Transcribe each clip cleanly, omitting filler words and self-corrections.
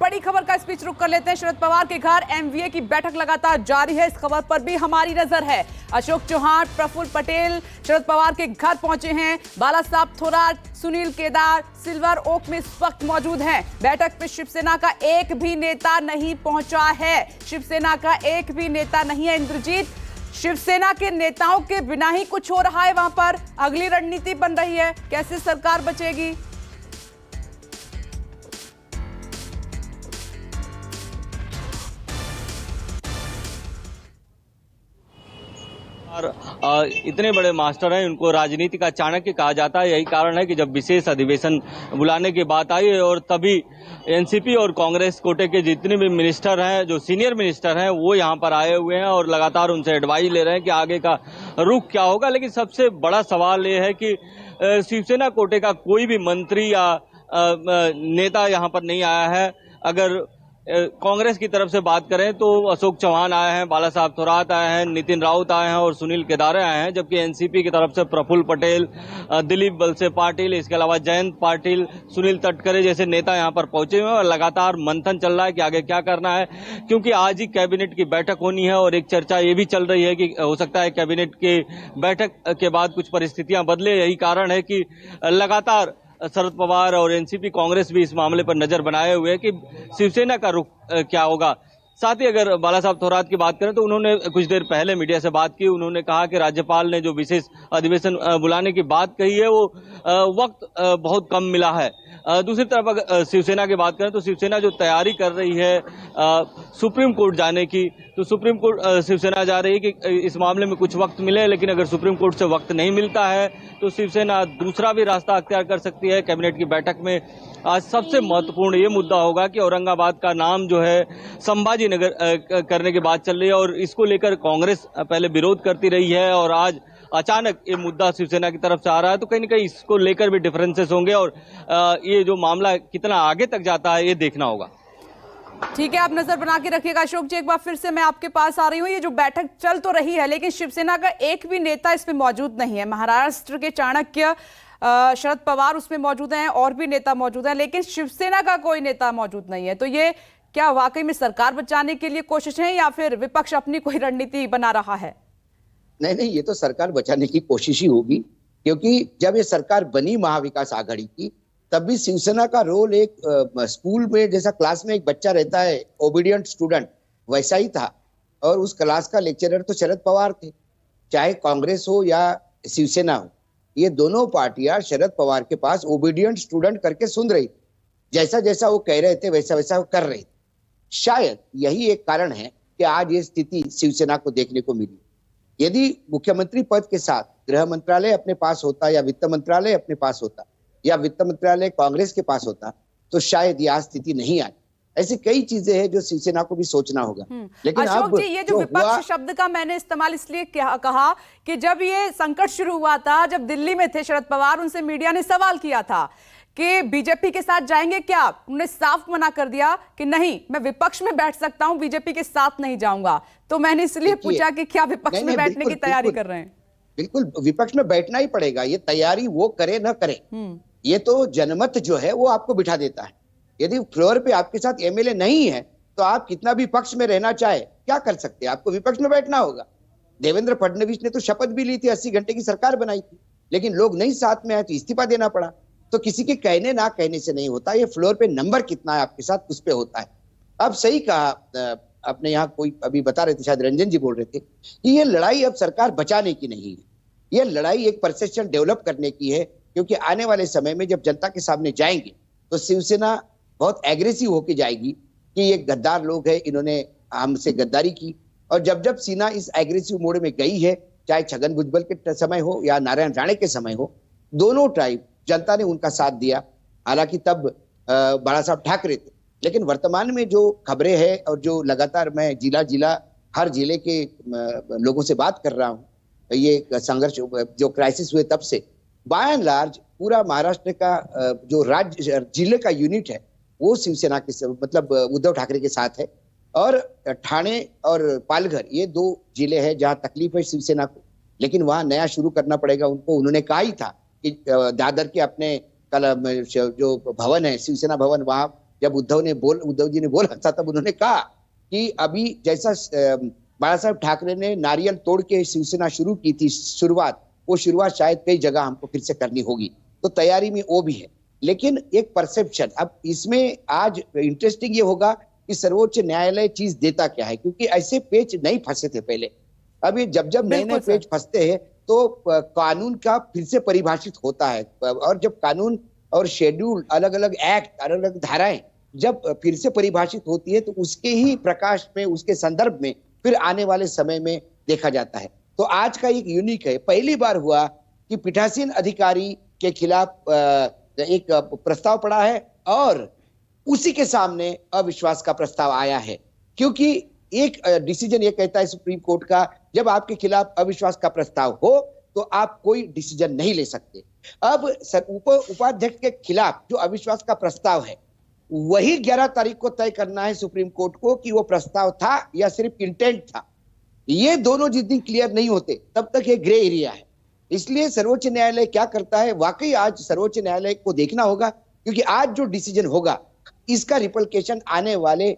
बड़ी खबर का स्पीच रुक कर लेते हैं। शरद पवार के घर एमवीए की बैठक लगातार जारी है, इस खबर पर भी हमारी नजर है। अशोक चौहान, प्रफुल्ल पटेल शरद पवार के घर पहुंचे हैं। बाला साहब थोराट, सुनील केदार सिल्वर ओक में इस वक्त मौजूद हैं। बैठक में शिवसेना का एक भी नेता नहीं पहुंचा है। शिवसेना का एक भी नेता नहीं है। इंद्रजीत, शिवसेना के नेताओं के बिना ही कुछ हो रहा है वहां पर, अगली रणनीति बन रही है, कैसे सरकार बचेगी? और इतने बड़े मास्टर हैं, उनको राजनीति का चाणक्य कहा जाता है। यही कारण है कि जब विशेष अधिवेशन बुलाने की बात आई और तभी एनसीपी और कांग्रेस कोटे के जितने भी मिनिस्टर हैं, जो सीनियर मिनिस्टर हैं, वो यहाँ पर आए हुए हैं और लगातार उनसे एडवाइस ले रहे हैं कि आगे का रुख क्या होगा। लेकिन सबसे बड़ा सवाल ये है कि शिवसेना कोटे का कोई भी मंत्री या नेता यहाँ पर नहीं आया है। अगर कांग्रेस की तरफ से बात करें तो अशोक चौहान आए हैं, बाला साहब थोराट आए हैं, नितिन राउत आए हैं और सुनील केदारे आए हैं। जबकि एनसीपी की तरफ से प्रफुल्ल पटेल, दिलीप वलसे पाटिल, इसके अलावा जयंत पाटिल, सुनील तटकरे जैसे नेता यहां पर पहुंचे हुए हैं और लगातार मंथन चल रहा है कि आगे क्या करना है, क्योंकि आज ही कैबिनेट की बैठक होनी है। और एक चर्चा ये भी चल रही है कि हो सकता है कैबिनेट की बैठक के बाद कुछ परिस्थितियां बदले। यही कारण है कि लगातार शरद पवार और एनसीपी कांग्रेस भी इस मामले पर नजर बनाए हुए है कि शिवसेना का रुख क्या होगा। साथ ही अगर बाला साहब थोराट की बात करें तो उन्होंने कुछ देर पहले मीडिया से बात की। उन्होंने कहा कि राज्यपाल ने जो विशेष अधिवेशन बुलाने की बात कही है वो वक्त बहुत कम मिला है। दूसरी तरफ अगर शिवसेना की बात करें तो शिवसेना जो तैयारी कर रही है सुप्रीम कोर्ट जाने की, तो सुप्रीम कोर्ट शिवसेना जा रही है कि इस मामले में कुछ वक्त मिले। लेकिन अगर सुप्रीम कोर्ट से वक्त नहीं मिलता है तो शिवसेना दूसरा भी रास्ता अख्तियार कर सकती है। कैबिनेट की बैठक में आज सबसे महत्वपूर्ण ये मुद्दा होगा कि औरंगाबाद का नाम जो है संभाजी नगर करने की बात चल रही है और इसको लेकर कांग्रेस पहले विरोध करती रही है और आज अचानक ये मुद्दा शिवसेना की तरफ से आ रहा है। तो कहीं न कहीं इसको लेकर भी डिफरेंसेस होंगे और ये जो मामला कितना आगे तक जाता है ये देखना होगा। ठीक है, आप नजर बना के रखिएगा। अशोक जी, एक बार फिर से मैं आपके पास आ रही हूँ। ये जो बैठक चल तो रही है लेकिन शिवसेना का एक भी नेता इसमें मौजूद नहीं है। महाराष्ट्र के चाणक्य शरद पवार उसमें मौजूद हैं, और भी नेता मौजूद हैं, लेकिन शिवसेना का कोई नेता मौजूद नहीं है। तो ये क्या वाकई में सरकार बचाने के लिए कोशिश है या फिर विपक्ष अपनी कोई रणनीति बना रहा है? नहीं, ये तो सरकार बचाने की कोशिश ही होगी, क्योंकि जब ये सरकार बनी महाविकास आघाड़ी की तब भी शिवसेना का रोल एक स्कूल में जैसा क्लास में एक बच्चा रहता है ओबीडियंट स्टूडेंट, वैसा ही था। और उस क्लास का लेक्चरर तो शरद पवार थे। चाहे कांग्रेस हो या शिवसेना हो, ये दोनों पार्टियां शरद पवार के पास ओबीडियंट स्टूडेंट करके सुन रही, जैसा जैसा वो कह रहे थे वैसा वैसा वो कर रहे थे। शायद यही एक कारण है कि आज ये स्थिति शिवसेना को देखने को मिली। यदि मुख्यमंत्री पद के साथ गृह मंत्रालय अपने पास होता या वित्त मंत्रालय अपने पास होता या वित्त मंत्रालय कांग्रेस के पास होता तो शायद यह स्थिति नहीं आई। ऐसी कई चीजें हैं जो शिवसेना को भी सोचना होगा। लेकिन अशोक जी, ये जो विपक्ष शब्द का मैंने इस्तेमाल इसलिए कहा कि जब ये संकट शुरू हुआ था, जब दिल्ली में थे शरद पवार, उनसे मीडिया ने सवाल किया था कि बीजेपी के साथ जाएंगे क्या, उन्होंने साफ मना कर दिया कि नहीं, मैं विपक्ष में बैठ सकता हूं, बीजेपी के साथ नहीं जाऊंगा। तो मैंने इसलिए पूछा कि क्या विपक्ष में बैठने की तैयारी कर रहे हैं? बिल्कुल, विपक्ष में बैठना ही पड़ेगा। ये तैयारी वो करे न करे, ये तो जनमत जो है वो आपको बिठा देता है। यदि फ्लोर पे आपके साथ एमएलए नहीं है तो आप कितना भी पक्ष में रहना चाहे क्या कर सकते हैं, आपको विपक्ष में बैठना होगा। देवेंद्र फडणवीस ने तो शपथ भी ली थी, 80 घंटे की सरकार बनाई थी, लेकिन लोग नहीं साथ में आए तो इस्तीफा देना पड़ा। तो किसी के कहने ना कहने से नहीं होता, ये फ्लोर पे नंबर कितना है आपके साथ उस पे होता है। अब सही कहा आपने, यहाँ कोई अभी बता रहे थे, शायद रंजन जी बोल रहे थे कि ये लड़ाई अब सरकार बचाने की नहीं है, ये लड़ाई एक परसेप्शन डेवलप करने की है। क्योंकि आने वाले समय में जब जनता के सामने जाएंगे तो शिवसेना बहुत एग्रेसिव होके जाएगी कि ये गद्दार लोग हैं, इन्होंने हमसे गद्दारी की। और जब जब सेना इस एग्रेसिव मोड में गई है, चाहे छगन भुजबल के समय हो या नारायण राणे के समय हो, दोनों टाइम जनता ने उनका साथ दिया। हालांकि तब बाला साहब ठाकरे थे, लेकिन वर्तमान में जो खबरें हैं और जो लगातार मैं जिला हर जिले के लोगों से बात कर रहा हूँ, ये संघर्ष जो क्राइसिस हुए तब से बाय एंड लार्ज पूरा महाराष्ट्र का जो राज्य जिले का यूनिट है वो शिवसेना के मतलब उद्धव ठाकरे के साथ है। और ठाणे और पालघर ये 2 जिले हैं जहां तकलीफ है शिवसेना को, लेकिन वहां नया शुरू करना पड़ेगा उनको। उन्होंने कहा ही था कि दादर के अपने जो भवन है शिवसेना भवन, वहां जब उद्धव जी ने बोला था, तब उन्होंने कहा कि अभी जैसा बाला साहब ठाकरे ने नारियल तोड़ के शिवसेना शुरू की थी शुरुआत, वो शुरुआत शायद कई जगह हमको फिर से करनी होगी, तो तैयारी में वो भी है। लेकिन एक परसेप्शन, अब इसमें आज इंटरेस्टिंग ये होगा कि सर्वोच्च न्यायालय चीज देता क्या है, क्योंकि ऐसे पेच नहीं फंसे थे पहले। अब ये जब नए नए पेच फंसते हैं तो कानून का फिर से परिभाषित होता है, और जब कानून और शेड्यूल अलग अलग एक्ट, अलग अलग धाराएं जब फिर से परिभाषित होती है, तो उसके ही प्रकाश में, उसके संदर्भ में फिर आने वाले समय में देखा जाता है। तो आज का एक यूनिक है, पहली बार हुआ कि पीठासीन अधिकारी के खिलाफ एक प्रस्ताव पड़ा है और उसी के सामने अविश्वास का प्रस्ताव आया है, क्योंकि एक डिसीजन ये कहता है सुप्रीम कोर्ट का, जब आपके खिलाफ अविश्वास का प्रस्ताव हो तो आप कोई डिसीजन नहीं ले सकते। अब उपाध्यक्ष के खिलाफ जो अविश्वास का प्रस्ताव है, वही 11 तारीख को तय करना है सुप्रीम कोर्ट को कि वो प्रस्ताव था या सिर्फ इंटेंट था। ये दोनों जिस दिन क्लियर नहीं होते तब तक ये ग्रे एरिया है। इसलिए सर्वोच्च न्यायालय क्या करता है, वाकई आज सर्वोच्च न्यायालय को देखना होगा, क्योंकि आज जो डिसीजन होगा इसका रिपल्केशन आने वाले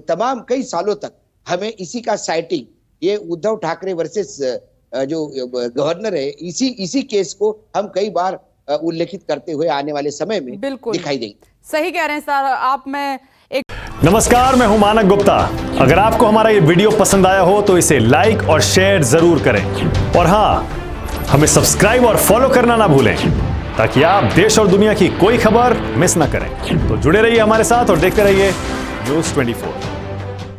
तमाम कई सालों तक हमें इसी का साइटिंग, ये उद्धव ठाकरे वर्सेस जो गवर्नर है, इसी केस को हम कई बार उल्लेखित करते हुए आने वाले समय में दिखाई देंगे। सही कह रहे हैं सर आप। मैं नमस्कार, मैं हूं मानक गुप्ता। अगर आपको हमारा ये वीडियो पसंद आया हो तो इसे लाइक और शेयर जरूर करें, और हां, हमें सब्सक्राइब और फॉलो करना ना भूलें, ताकि आप देश और दुनिया की कोई खबर मिस ना करें। तो जुड़े रहिए हमारे साथ और देखते रहिए न्यूज़ 24।